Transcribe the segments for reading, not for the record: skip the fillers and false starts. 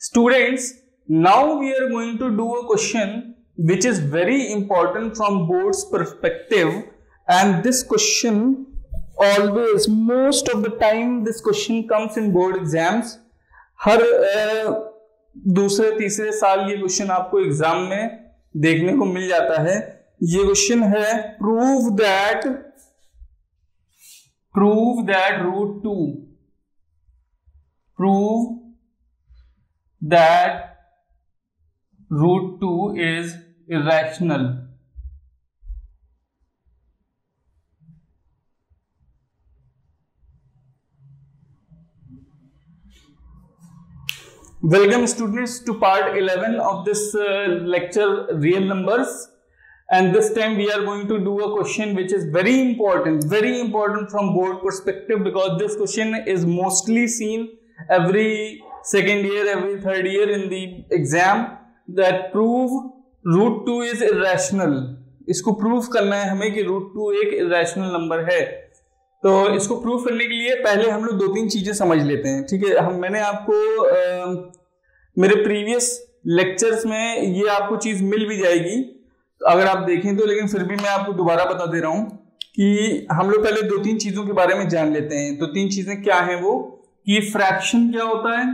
Students, now we are going to do a question which is very important from board's perspective, and this question always, most of the time this question comes in board exams. हर दूसरे तीसरे साल ये question आपको exam में देखने को मिल जाता है. ये क्वेश्चन है prove that root 2 is irrational. Welcome students to part 11 of this lecture, real numbers, and this time we are going to do a question which is very important from board perspective, because this question is mostly seen every second year, every third year in the exam, that prove root 2 is irrational. इसको prove करना है हमें कि root 2 एक irrational number है. तो इसको prove करने के लिए पहले हम लोग दो तीन चीजें समझ लेते हैं. ठीक है, मैंने आपको मेरे प्रीवियस लेक्चर्स में ये आपको चीज मिल भी जाएगी अगर आप देखें तो, लेकिन फिर भी मैं आपको दोबारा बता दे रहा हूं कि हम लोग पहले दो तीन चीजों के बारे में जान लेते हैं. तो तीन चीजें क्या हैं वो, कि फ्रैक्शन क्या होता है,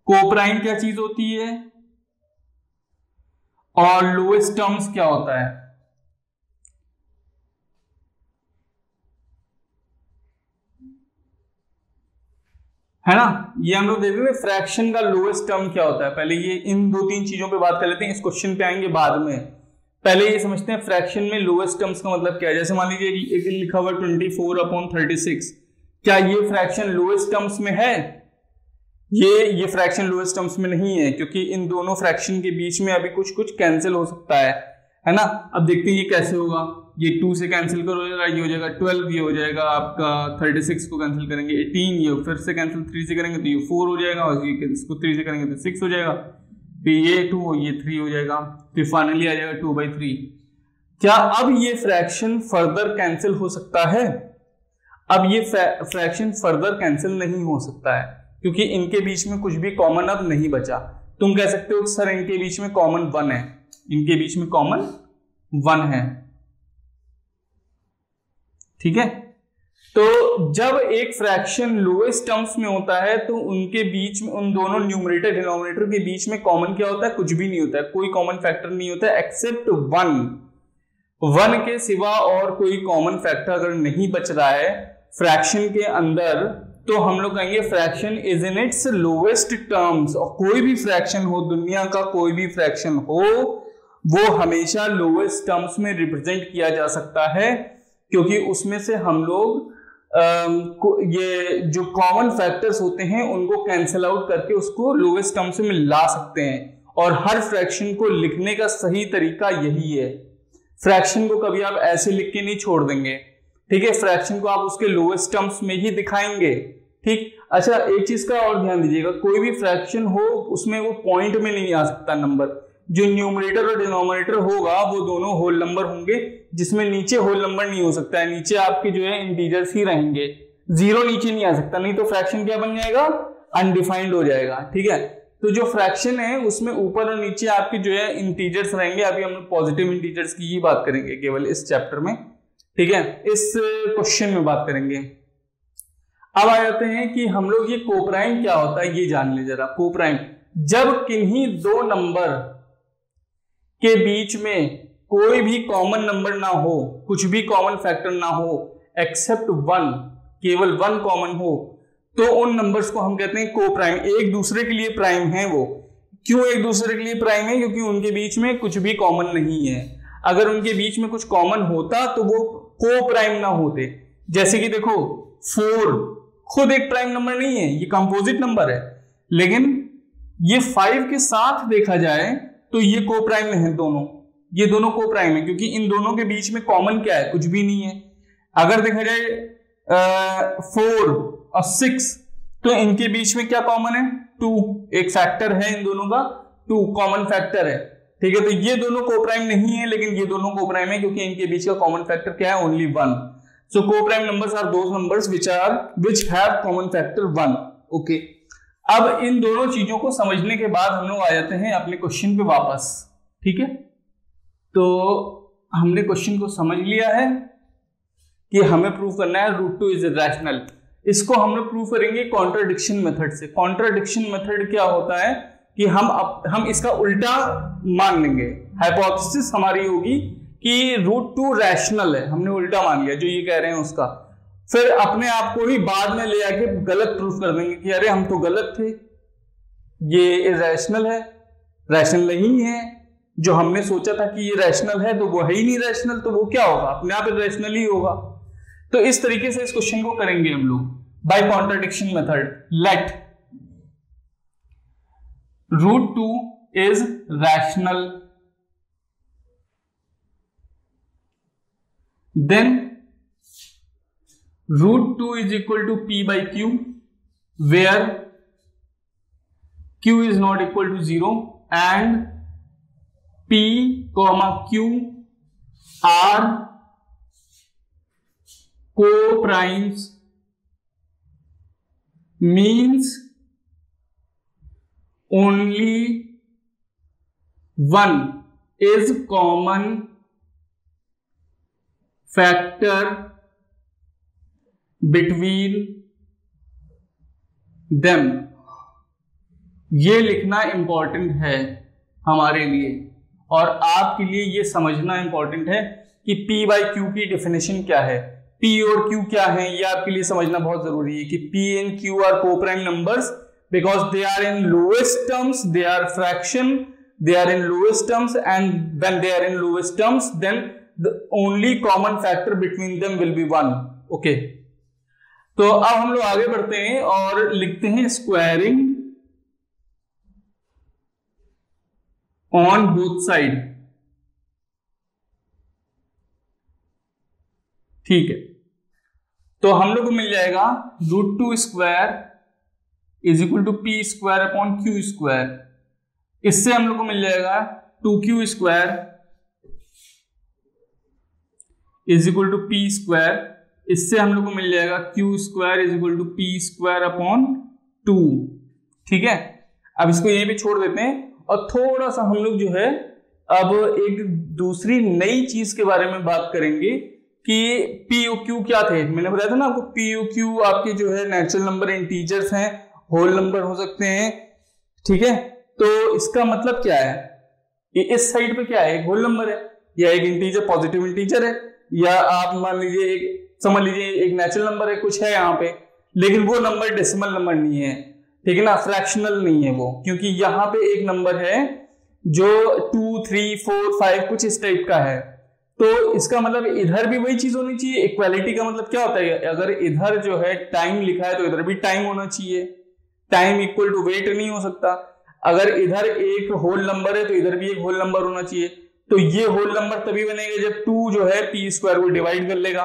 कोप्राइम क्या चीज होती है, और लोएस्ट टर्म्स क्या होता है. है ना, ये हम लोग देख रहे हैं फ्रैक्शन का लोएस्ट टर्म क्या होता है. पहले ये इन दो तीन चीजों पे बात कर लेते हैं, इस क्वेश्चन पे आएंगे बाद में. पहले ये समझते हैं फ्रैक्शन में लोएस्ट टर्म्स का मतलब क्या है. जैसे मान लीजिए एक लिखा हुआ 24/36, क्या ये फ्रैक्शन लोएस्ट टर्म्स में है? ये फ्रैक्शन लोएस्ट टर्म्स में नहीं है, क्योंकि इन दोनों फ्रैक्शन के बीच में अभी कुछ कैंसिल हो सकता है ना. अब देखते हैं ये कैसे होगा. ये 2 से कैंसिल करोगे, ये हो जाएगा 12, ये हो जाएगा आपका 36 को कैंसिल करेंगे 18, ये फिर से कैंसिल 3 से करेंगे तो ये 4 हो जाएगा, और इसको 3 से करेंगे तो 6 हो जाएगा, फिर ये 2, ये 3 हो जाएगा, फिर फाइनली आ जाएगा 2/3. क्या अब ये फ्रैक्शन फर्दर कैंसिल हो सकता है? अब ये फ्रैक्शन फर्दर कैंसिल नहीं हो सकता है, क्योंकि इनके बीच में कुछ भी कॉमन अब नहीं बचा. तुम कह सकते हो सर इनके बीच में कॉमन 1 है, इनके बीच में कॉमन 1 है. ठीक है, तो जब एक फ्रैक्शन लोएस्ट टर्म्स में होता है तो उनके बीच में, उन दोनों न्यूमरेटर डिनोमिनेटर के बीच में कॉमन क्या होता है? कुछ भी नहीं होता है, कोई कॉमन फैक्टर नहीं होता है एक्सेप्ट 1 के सिवा और कोई कॉमन फैक्टर अगर नहीं बच रहा है फ्रैक्शन के अंदर, तो हम लोग कहेंगे fraction is in its lowest terms. और कोई भी फ्रैक्शन हो, दुनिया का कोई भी फ्रैक्शन हो, वो हमेशा लोएस्ट टर्म्स में रिप्रेजेंट किया जा सकता है, क्योंकि उसमें से हम लोग ये जो कॉमन फैक्टर्स होते हैं उनको कैंसिल आउट करके उसको लोएस्ट टर्म्स में ला सकते हैं. और हर फ्रैक्शन को लिखने का सही तरीका यही है. फ्रैक्शन को कभी आप ऐसे लिख के नहीं छोड़ देंगे. ठीक है, फ्रैक्शन को आप उसके लोएस्ट टर्म्स में ही दिखाएंगे. ठीक, अच्छा एक चीज का और ध्यान दीजिएगा, कोई भी फ्रैक्शन हो उसमें वो पॉइंट में नहीं आ सकता नंबर. जो न्यूमरेटर और डिनोमिनेटर होगा वो दोनों होल नंबर होंगे, जिसमें नीचे होल नंबर नहीं हो सकता है. नीचे आपके जो है इंटीजर्स ही रहेंगे, 0 नीचे नहीं आ सकता, नहीं तो फ्रैक्शन क्या बन जाएगा? अनडिफाइंड हो जाएगा. ठीक है, तो जो फ्रैक्शन है उसमें ऊपर और नीचे आपके जो है इंटीजर्स रहेंगे. अभी हम लोग पॉजिटिव इंटीजर्स की ही बात करेंगे केवल इस चैप्टर में. ठीक है, इस क्वेश्चन में बात करेंगे. अब आ जाते हैं कि हम लोग ये कोप्राइम क्या होता है ये जान ले जरा. कोप्राइम, जब किन्हीं दो नंबर के बीच में कोई भी कॉमन नंबर ना हो, कुछ भी कॉमन फैक्टर ना हो एक्सेप्ट 1, केवल 1 कॉमन हो, तो उन नंबर्स को हम कहते हैं कोप्राइम. एक दूसरे के लिए प्राइम है वो. क्यों एक दूसरे के लिए प्राइम है? क्योंकि उनके बीच में कुछ भी कॉमन नहीं है. अगर उनके बीच में कुछ कॉमन होता तो वो कोप्राइम ना होते. जैसे कि देखो 4 खुद एक प्राइम नंबर नहीं है, ये कंपोजिट नंबर है, लेकिन ये 5 के साथ देखा जाए तो ये कोप्राइम है. ये दोनों कोप्राइम है, क्योंकि इन दोनों के बीच में कॉमन क्या है? कुछ भी नहीं है. अगर देखा जाए 4 और 6, तो इनके बीच में क्या कॉमन है? 2. एक फैक्टर है इन दोनों का, 2 कॉमन फैक्टर है. ठीक है, तो ये दोनों कोप्राइम नहीं है, लेकिन ये दोनों कोप्राइम है क्योंकि इनके बीच का कॉमन फैक्टर क्या है? Only 1. So co-prime numbers are those numbers which have common factor 1. Okay, अब इन दोनों चीजों को समझने के बाद हम लोग आ जाते हैं अपने क्वेश्चन पे वापस। ठीक है, तो हमने क्वेश्चन को समझ लिया है कि हमें प्रूव करना है रूट 2 इज इरैशनल। इसको हम लोग प्रूव करेंगे कॉन्ट्राडिक्शन मेथड से। कॉन्ट्राडिक्शन मेथड क्या होता है कि हम इसका उल्टा मान लेंगे। हाइपोथेसिस हमारी होगी कि रूट 2 रैशनल है, हमने उल्टा मान लिया जो ये कह रहे हैं उसका, फिर अपने आप को ही बाद में ले आके गलत प्रूफ कर देंगे कि अरे हम तो गलत थे, ये इरैशनल है, रैशनल नहीं है। जो हमने सोचा था कि ये रैशनल है तो वो है ही नहीं रैशनल, तो वो क्या होगा, अपने आप इरैशनल ही होगा। तो इस तरीके से इस क्वेश्चन को करेंगे हम लोग by contradiction method. Let root 2 is rational, then root 2 is equal to p by q, where q is not equal to 0 and p comma q are co-primes, means only one is common factor between them. ये लिखना important है हमारे लिए और आपके लिए ये समझना इंपॉर्टेंट है कि P by Q की डेफिनेशन क्या है, P और Q क्या है, ये आपके लिए समझना बहुत जरूरी है कि P and Q are coprime numbers because they are in lowest terms, they are fraction, they are in lowest terms and when they are in lowest terms then the only common factor between them will be 1। Okay, तो अब हम लोग आगे बढ़ते हैं और लिखते हैं स्क्वायरिंग ऑन बोथ साइड। ठीक है, तो हम लोग को मिल जाएगा root 2 square is equal to p square upon q square. इससे हम लोग को मिल जाएगा 2q square is equal to p square. इससे हम लोग को मिल जाएगा q square is equal to p square upon 2। ठीक है, अब इसको यहीं पे छोड़ देते हैं और थोड़ा सा हम लोग जो है अब एक दूसरी नई चीज के बारे में बात करेंगे कि पी ओ क्यू क्या थे। मैंने बताया था ना आपको, पी ओ क्यू आपके जो है नेचुरल नंबर, इंटीजर्स हैं, होल नंबर हो सकते हैं। ठीक है, तो इसका मतलब क्या है, इस साइड पे क्या है, एक होल नंबर है या एक इंटीजर, पॉजिटिव इंटीजर है, या आप मान लीजिए एक, समझ लीजिए एक नेचुरल नंबर है, कुछ है यहाँ पे, लेकिन वो नंबर डेसिमल नंबर नहीं है। ठीक है ना, फ्रैक्शनल नहीं है वो, क्योंकि यहाँ पे एक नंबर है जो 2, 3, 4, 5 कुछ इस टाइप का है। तो इसका मतलब इधर भी वही चीज होनी चाहिए। इक्वालिटी का मतलब क्या होता है, अगर इधर जो है टाइम लिखा है तो इधर भी टाइम होना चाहिए। टाइम इक्वल टू वेट नहीं हो सकता। अगर इधर एक होल नंबर है तो इधर भी एक होल नंबर होना चाहिए। तो ये होल नंबर तभी बनेगा जब 2 जो है पी स्क्वायर को डिवाइड कर लेगा।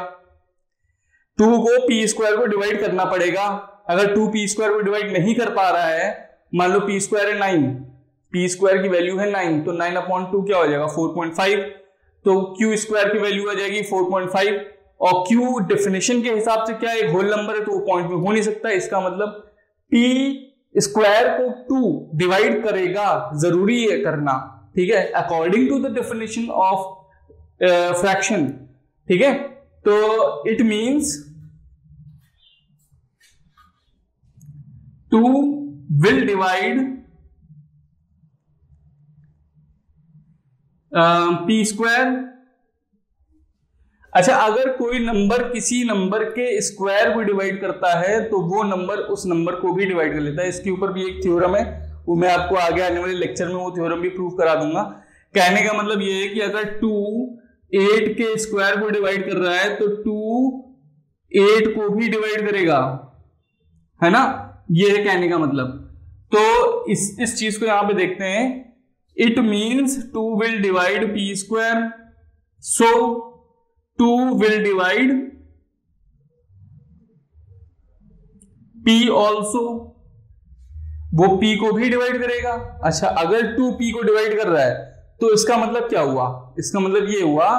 2 को पी स्क्वायर को डिवाइड करना पड़ेगा। अगर 2 पी स्क्वायर को डिवाइड नहीं कर पा रहा है, मान लो पी स्क्वायर है 9, पी स्क्वायर की वैल्यू है 9, तो 9/2 क्या हो जाएगा 4.5। तो क्यू स्क्वायर की वैल्यू आ जाएगी 4.5 और क्यू डेफिनेशन के हिसाब से क्या एक होल नंबर है तो वो पॉइंट में हो नहीं सकता। इसका मतलब पी स्क्वायर को 2 डिवाइड करेगा, जरूरी है करना। ठीक है, according to the definition of fraction. ठीक है, तो it means 2 will divide p square. अच्छा, अगर कोई नंबर किसी नंबर के स्क्वायर को डिवाइड करता है तो वो नंबर उस नंबर को भी डिवाइड कर लेता है। इसके ऊपर भी एक थ्योरम है, वो मैं आपको आगे आने वाले लेक्चर में वो थ्योरम भी प्रूव करा दूंगा। कहने का मतलब ये है कि अगर 2 8 के स्क्वायर को डिवाइड कर रहा है तो 2 8 को भी डिवाइड करेगा, है ना, ये है कहने का मतलब। तो इस चीज को यहां पे देखते हैं। It means 2 will divide P square, so 2 will divide p also, वो p को भी डिवाइड करेगा। अच्छा, अगर 2 p को डिवाइड कर रहा है तो इसका मतलब क्या हुआ, इसका मतलब ये हुआ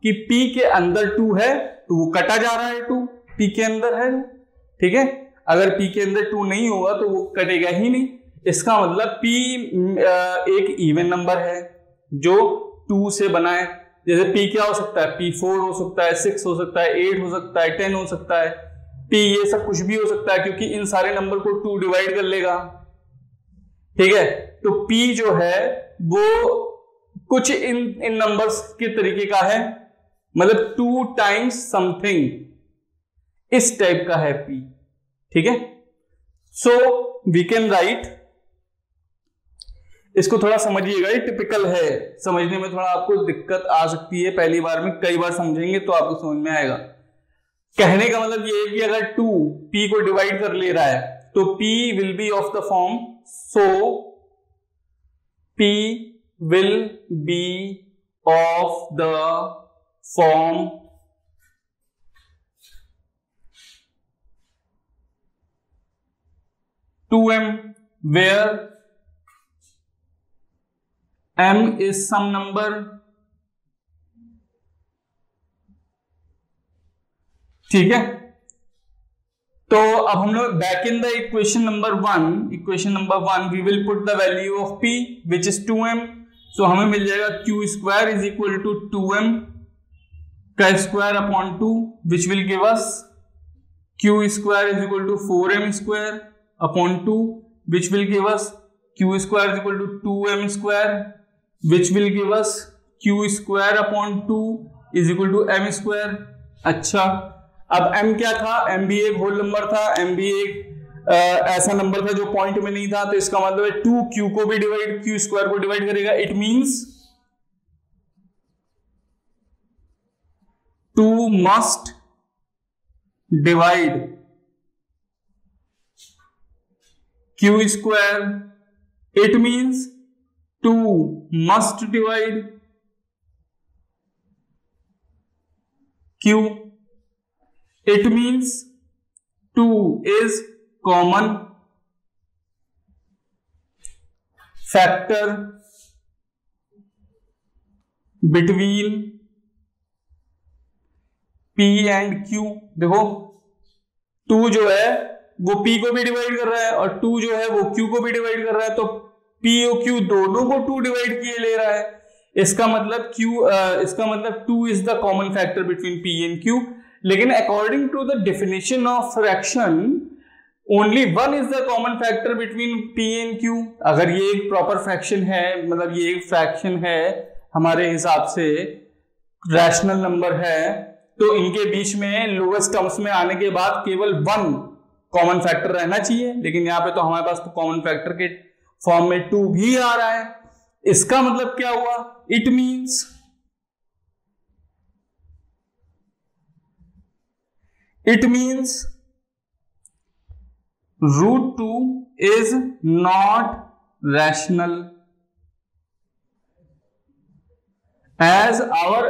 कि p के अंदर 2 है तो वो कटा जा रहा है, 2 p के अंदर है। ठीक है, अगर p के अंदर 2 नहीं होगा तो वो कटेगा ही नहीं। इसका मतलब p एक इवन नंबर है जो 2 से बना है। जैसे p क्या हो सकता है, p4 हो सकता है, 6 हो सकता है, 8 हो सकता है, 10 हो सकता है, p ये सब कुछ भी हो सकता है क्योंकि इन सारे नंबर को 2 डिवाइड कर लेगा। ठीक है, तो p जो है वो कुछ इन नंबर्स के तरीके का है, मतलब 2 टाइम्स समथिंग इस टाइप का है p। ठीक है, सो वी कैन राइट, इसको थोड़ा समझिएगा, ये टिपिकल है, समझने में थोड़ा आपको दिक्कत आ सकती है पहली बार में, कई बार समझेंगे तो आपको समझ में आएगा। कहने का मतलब ये है कि अगर 2 p को डिवाइड कर ले रहा है तो p will be of the form, so p will be of the form 2m where m is some number। ठीक है, तो अब हम लोग back in the equation number 1 we will put the value of p which is 2m। So हमें मिल जाएगा q square is equal to 2m का square upon 2 which will give us q square is equal to 4m square upon 2 which will give us q square is equal to 2m square which will give us q square upon 2 is equal to m square। अच्छा, अब m क्या था, m भी एक whole number था, m भी एक ऐसा नंबर था जो पॉइंट में नहीं था, तो इसका मतलब है 2 q को भी डिवाइड, q स्क्वायर को डिवाइड करेगा। It means 2 must divide q square। It means 2 must divide q। It means 2 is common factor between p and q। देखो 2 जो है वो p को भी डिवाइड कर रहा है और 2 जो है वो q को भी डिवाइड कर रहा है, तो p और q दोनों को 2 डिवाइड किए ले रहा है। इसका मतलब इसका मतलब 2 is the common factor between p and q। लेकिन according to the definition of fraction only 1 is the common factor between p and q। अगर ये एक प्रॉपर फ्रैक्शन है, मतलब ये एक फ्रैक्शन है हमारे हिसाब से रैशनल नंबर है, तो इनके बीच में लोएस्ट टर्म्स में आने के बाद केवल 1 कॉमन फैक्टर रहना चाहिए। लेकिन यहाँ पे तो हमारे पास तो कॉमन फैक्टर के फॉर्म में 2 भी आ रहा है। इसका मतलब क्या हुआ, it means √2 is not rational, as our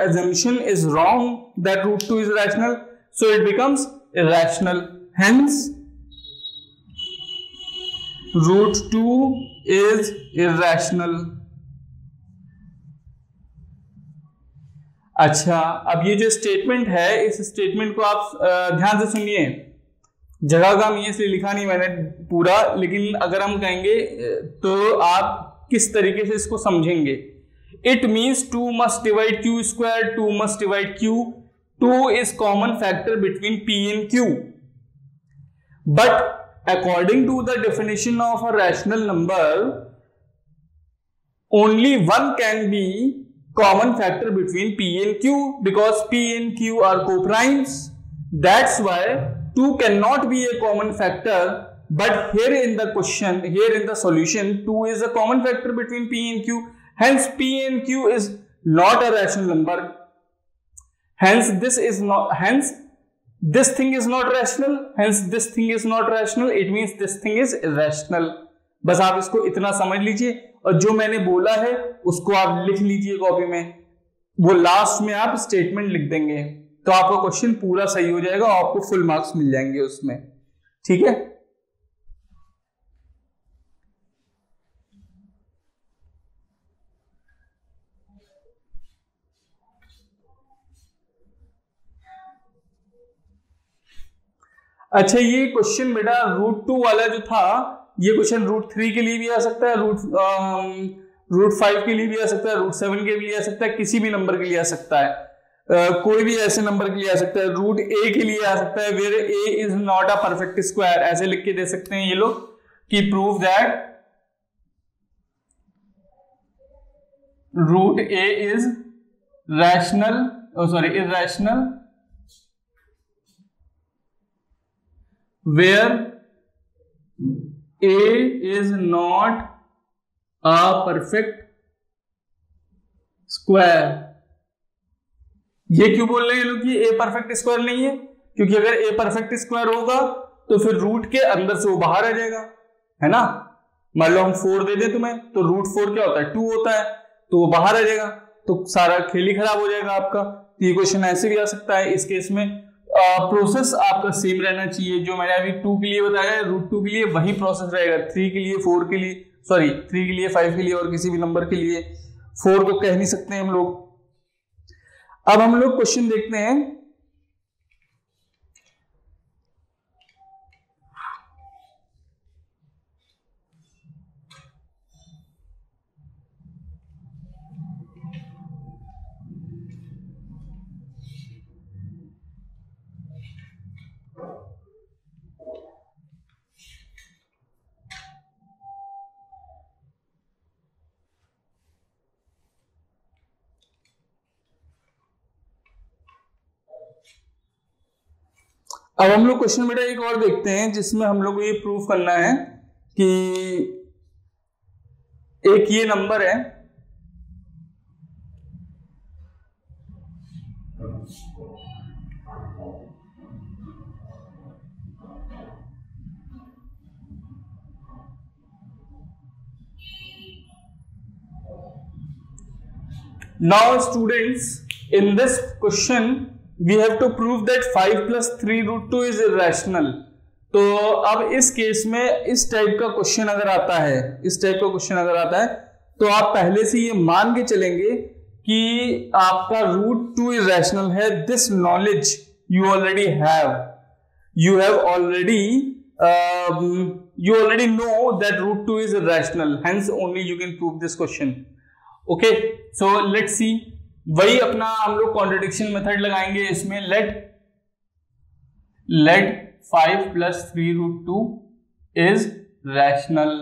assumption is wrong that √2 is rational, so it becomes irrational, hence √2 is irrational। अच्छा, अब ये जो स्टेटमेंट है, इस स्टेटमेंट को आप ध्यान से सुनिए, जगह का मैं इसलिए लिखा नहीं मैंने पूरा, लेकिन अगर हम कहेंगे तो आप किस तरीके से इसको समझेंगे। It means 2 must divide q square, 2 must divide q, 2 is common factor between p and q, but according to the definition of a rational number only 1 can be common factor between p and q because p and q are co-primes। That's why 2 cannot be a common factor, but here in the question, here in the solution, 2 is a common factor between p and q, hence p and q is not a rational number, hence this is not, hence this thing is not rational, hence this thing is not rational, it means this thing is irrational। बस आप इसको इतना समझ लीजिए और जो मैंने बोला है उसको आप लिख लीजिए कॉपी में, वो लास्ट में आप स्टेटमेंट लिख देंगे तो आपका क्वेश्चन पूरा सही हो जाएगा और आपको फुल मार्क्स मिल जाएंगे उसमें। ठीक है, अच्छा ये क्वेश्चन बेटा √2 वाला जो था, ये क्वेश्चन √3 के लिए भी आ सकता है, √5 के लिए भी आ सकता है, √7 के लिए आ सकता है, किसी भी नंबर के लिए आ सकता है, कोई भी ऐसे नंबर के लिए आ सकता है, √a के लिए आ सकता है, where a is not a perfect square, ऐसे लिख के दे सकते हैं ये लोग कि prove that √a is rational, irrational where a is not a perfect square। ये क्यों बोल रहे हैं लोग कि a परफेक्ट स्क्वायर नहीं है? क्योंकि अगर a परफेक्ट स्क्वायर होगा तो फिर रूट के अंदर से वो बाहर आ जाएगा, है ना। मान लो हम 4 दे दें तुम्हें, तो √4 क्या होता है? 2 होता है, तो वो बाहर आ जाएगा, तो सारा खेल ही खराब हो जाएगा आपका। तो ये क्वेश्चन ऐसे भी आ सकता है। इस केस में प्रोसेस आपका सेम रहना चाहिए, जो मैंने अभी 2 के लिए बताया है, √2 के लिए वही प्रोसेस रहेगा, 3 के लिए, 4 के लिए, सॉरी 3 के लिए, 5 के लिए और किसी भी नंबर के लिए। 4 तो कह नहीं सकते हम लोग। अब हम लोग क्वेश्चन देखते हैं। अब हम लोग क्वेश्चन बेटा एक और देखते हैं, जिसमें हम लोग को ये प्रूव करना है कि एक ये नंबर है, now students in this question we have to prove that 5 plus 3 √2 is irrational। तो अब इस केस में इस टाइप का क्वेश्चन अगर आता है, तो आप पहले से ये मान के चलेंगे कि आपका √2 irrational है। This knowledge you already know that √2 is irrational, hence only you can prove this question। Okay, so let's see, वही अपना हम लोग कॉन्ट्रडिक्शन मेथड लगाएंगे इसमें। Let 5 plus 3 √2 is rational।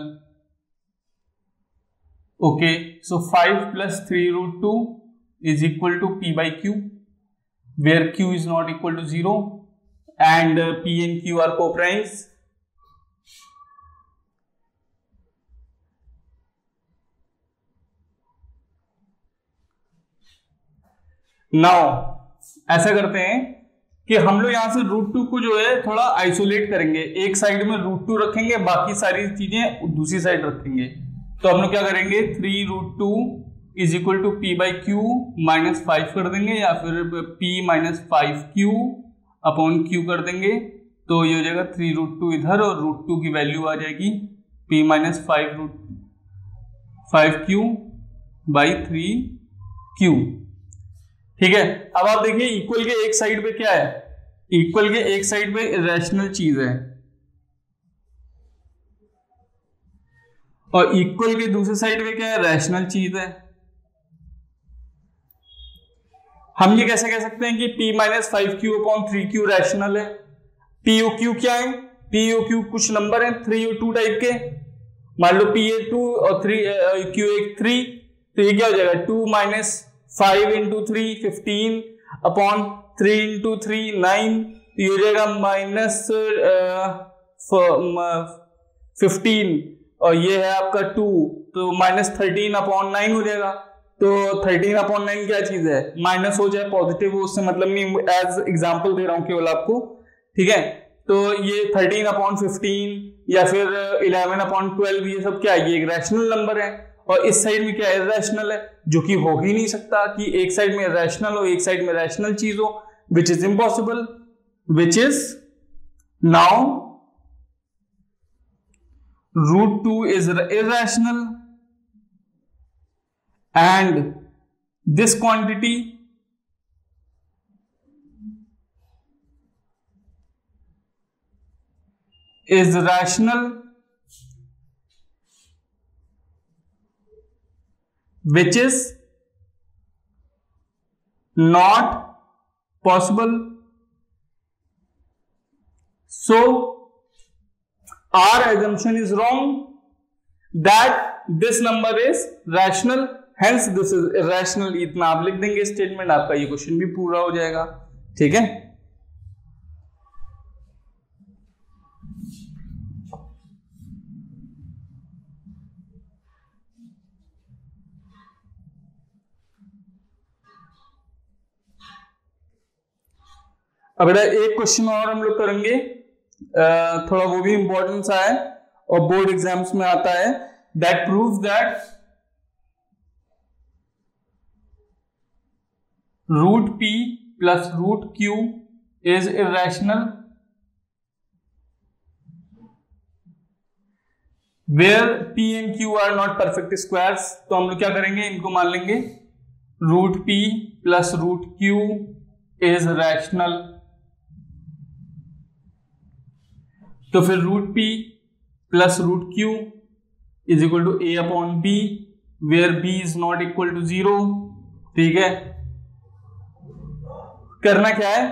Okay, so 5 plus 3 √2 is equal to p by q, where q is not equal to 0 and p and q are co-primes। Now ऐसा करते हैं कि हम लोग यहां से √2 को जो है थोड़ा आइसोलेट करेंगे, एक साइड में √2 रखेंगे, बाकी सारी चीजें दूसरी साइड रखेंगे। तो हम लोग क्या करेंगे, 3 √2 is equal to p by q minus 5 कर देंगे, या फिर p minus 5q upon q कर देंगे। तो ये हो जाएगा 3 √2 इधर, और √2 की वैल्यू आ जाएगी p minus 5q by 3q। ठीक है, अब आप देखिए इक्वल के एक साइड पे क्या है, इक्वल के एक साइड पे इरेशनल चीज है, और इक्वल के दूसरे साइड पे क्या है, रैशनल चीज है। हम ये कैसे कह सकते हैं कि p minus 5q upon 3q rational है। p और q क्या है, p और q कुछ नंबर है 3 और 2 टाइप के, मान लो p है 2 और 3 q एक 3, तो ये क्या हो जाएगा 2 माइनस 5 इंटू 3 15 अपॉन 3 इंटू 3 9, ये हो जाएगा माइनस 15, और ये है आपका 2, तो माइनस 13 अपॉन 9 हो जाएगा। तो 13 अपॉन 9 क्या चीज है, माइनस हो जाए पॉजिटिव हो, उससे मतलब नहीं, एज एग्जांपल दे रहा हूं केवल आपको। ठीक है, तो ये 13 अपॉन 15 या फिर 11 अपॉन 12, ये सब क्या है, ये एक रैशनल नंबर है। और इस साइड में क्या इरेशनल है, जो कि हो ही नहीं सकता कि एक साइड में इरेशनल हो, एक साइड में रैशनल चीज हो, which is impossible, which is now √2 is irrational and this quantity is rational which is not possible. So our assumption is wrong that this number is rational, hence this is irrational. इतना आप लिख देंगे statement, आपका ये question भी पूरा हो जाएगा। ठीक है, अब एक क्वेश्चन और हम लोग करेंगे, थोड़ा वो भी इंपॉर्टेंट सा है और बोर्ड एग्जाम्स में आता है। That proves that root p plus root q is irrational where p and q are not perfect squares. तो हम लोग क्या करेंगे, इनको मान लेंगे root p plus root q is rational. तो फिर root p plus root q is equal to a upon b where b is not equal to 0। ठीक है, करना क्या है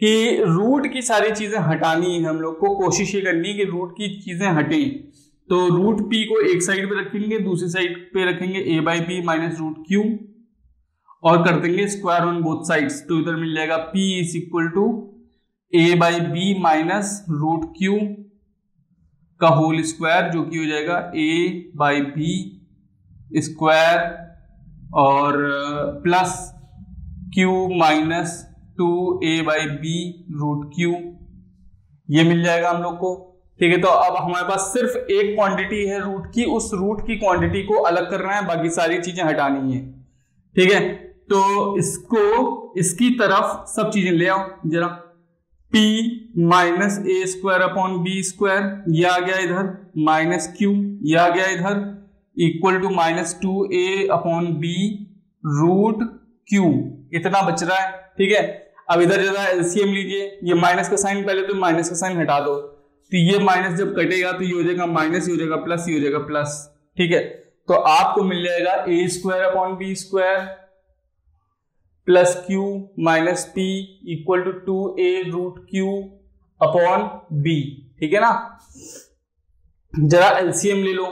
कि रूट की सारी चीजें हटानी है, हम लोग को कोशिश ये करनी है कि रूट की चीजें हटें। तो रूट पी को एक साइड पे रखेंगे, दूसरी साइड पे रखेंगे a by b minus root q और कर देंगे स्क्वायर ऑन बोथ साइड्स। तो इधर मिल जाएगा p is equal to a by b minus root q का होल स्क्वायर, जो कि हो जाएगा ए बाई बी स्क्वायर और plus q minus 2a by b root q, ये मिल जाएगा हम लोग को। ठीक है, तो अब हमारे पास सिर्फ एक क्वांटिटी है रूट की, उस रूट की क्वांटिटी को अलग करना है, बाकी सारी चीजें हटानी है। ठीक है, तो इसको इसकी तरफ सब चीजें ले आओ जरा। p माइनस ए स्क्वायर अपॉन बी स्क्वायर, ये आ गया इधर, माइनस क्यू ये आ गया इधर, equal to minus 2a upon b root q, इतना बच रहा है। ठीक है, अब इधर जरा एलसीएम लीजिए, ये माइनस का साइन, पहले तो माइनस का साइन हटा दो, तो ये माइनस जब कटेगा तो ये हो जाएगा माइनस, ये हो जाएगा प्लस, ये हो जाएगा प्लस। ठीक है, तो आपको मिल जाएगा a square upon b square plus q minus p equal to 2a root q upon b. ठीक है ना, जरा एलसीएम ले लो,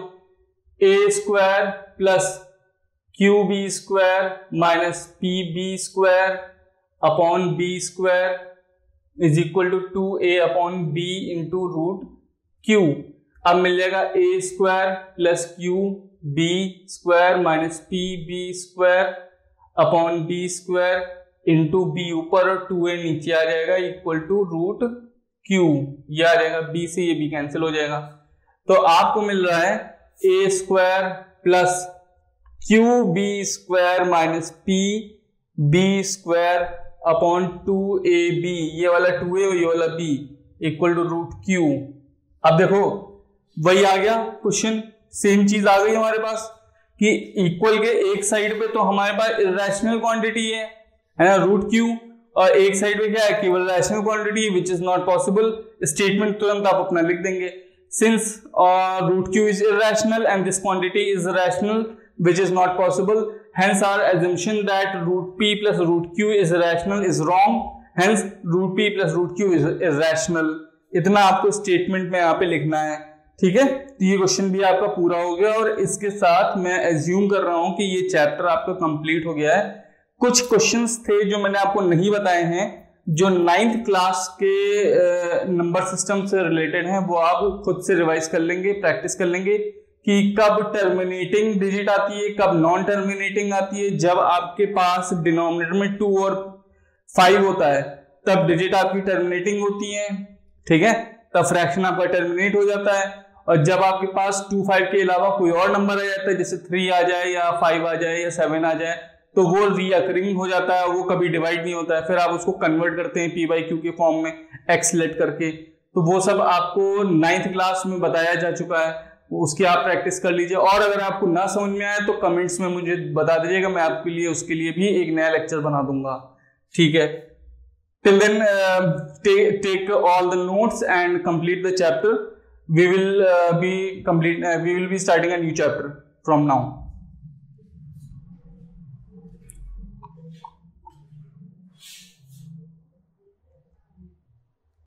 a square plus q b square minus p b square upon b square is equal to 2a upon b into root q. अब मिल जाएगा a square plus q b square minus p b square upon b square into b ऊपर और 2a नीचे आ जाएगा equal to root q, ये आ जाएगा, B से ये बी कैंसिल हो जाएगा। तो आपको मिल रहा है a square plus q b square minus p b square upon 2ab, ये वाला 2a और ये वाला b equal to root q. अब देखो वही आ गया क्वेश्चन, सेम चीज आ गई हमारे पास कि इक्वल के एक साइड पे तो हमारे पास इर्रेशनल क्वांटिटी है ना रूट क्यू, और एक साइड पे क्या है केवल rational quantity which is not possible. Statement तुरंत आप अपना लिख देंगे, since root q is irrational and this quantity is rational which is not possible, hence our assumption that root p plus root q is rational is wrong, hence root p plus root q is irrational। इतना आपको statement में यहाँ पे लिखना है। ठीक है, तो ये क्वेश्चन भी आपका पूरा हो गया और इसके साथ मैं एज्यूम कर रहा हूं कि ये चैप्टर आपका कंप्लीट हो गया है। कुछ क्वेश्चंस थे जो मैंने आपको नहीं बताए हैं, जो 9th क्लास के नंबर सिस्टम से रिलेटेड हैं, वो आप खुद से रिवाइज कर लेंगे, प्रैक्टिस कर लेंगे कि कब टर्मिनेटिंग डिजिट आती है, कब नॉन टर्मिनेटिंग आती है। जब आपके पास डिनोमिनेटर में 2 और 5 होता है तब डिजिट आपकी टर्मिनेटिंग होती है। ठीक है, तब फ्रैक्शन आपका टर्मिनेट हो जाता है। और जब आपके पास 2, 5 के अलावा कोई और नंबर आ जाता है, जैसे 3 आ जाए या 5 आ जाए या 7 आ जाए, तो वो रीअकरिंग हो जाता है, वो कभी डिवाइड नहीं होता है। फिर आप उसको कन्वर्ट करते हैं पी बाई क्यू के फॉर्म में एक्स लेट करके। तो वो सब आपको 9th क्लास में बताया जा चुका है, उसकी आप प्रैक्टिस कर लीजिए। और अगर आपको ना समझ में आए तो कमेंट्स में मुझे बता दीजिएगा, मैं आपके लिए उसके लिए भी एक नया लेक्चर बना दूंगा। ठीक है, Till then, take all the notes and complete the chapter. We will be starting a new chapter from now.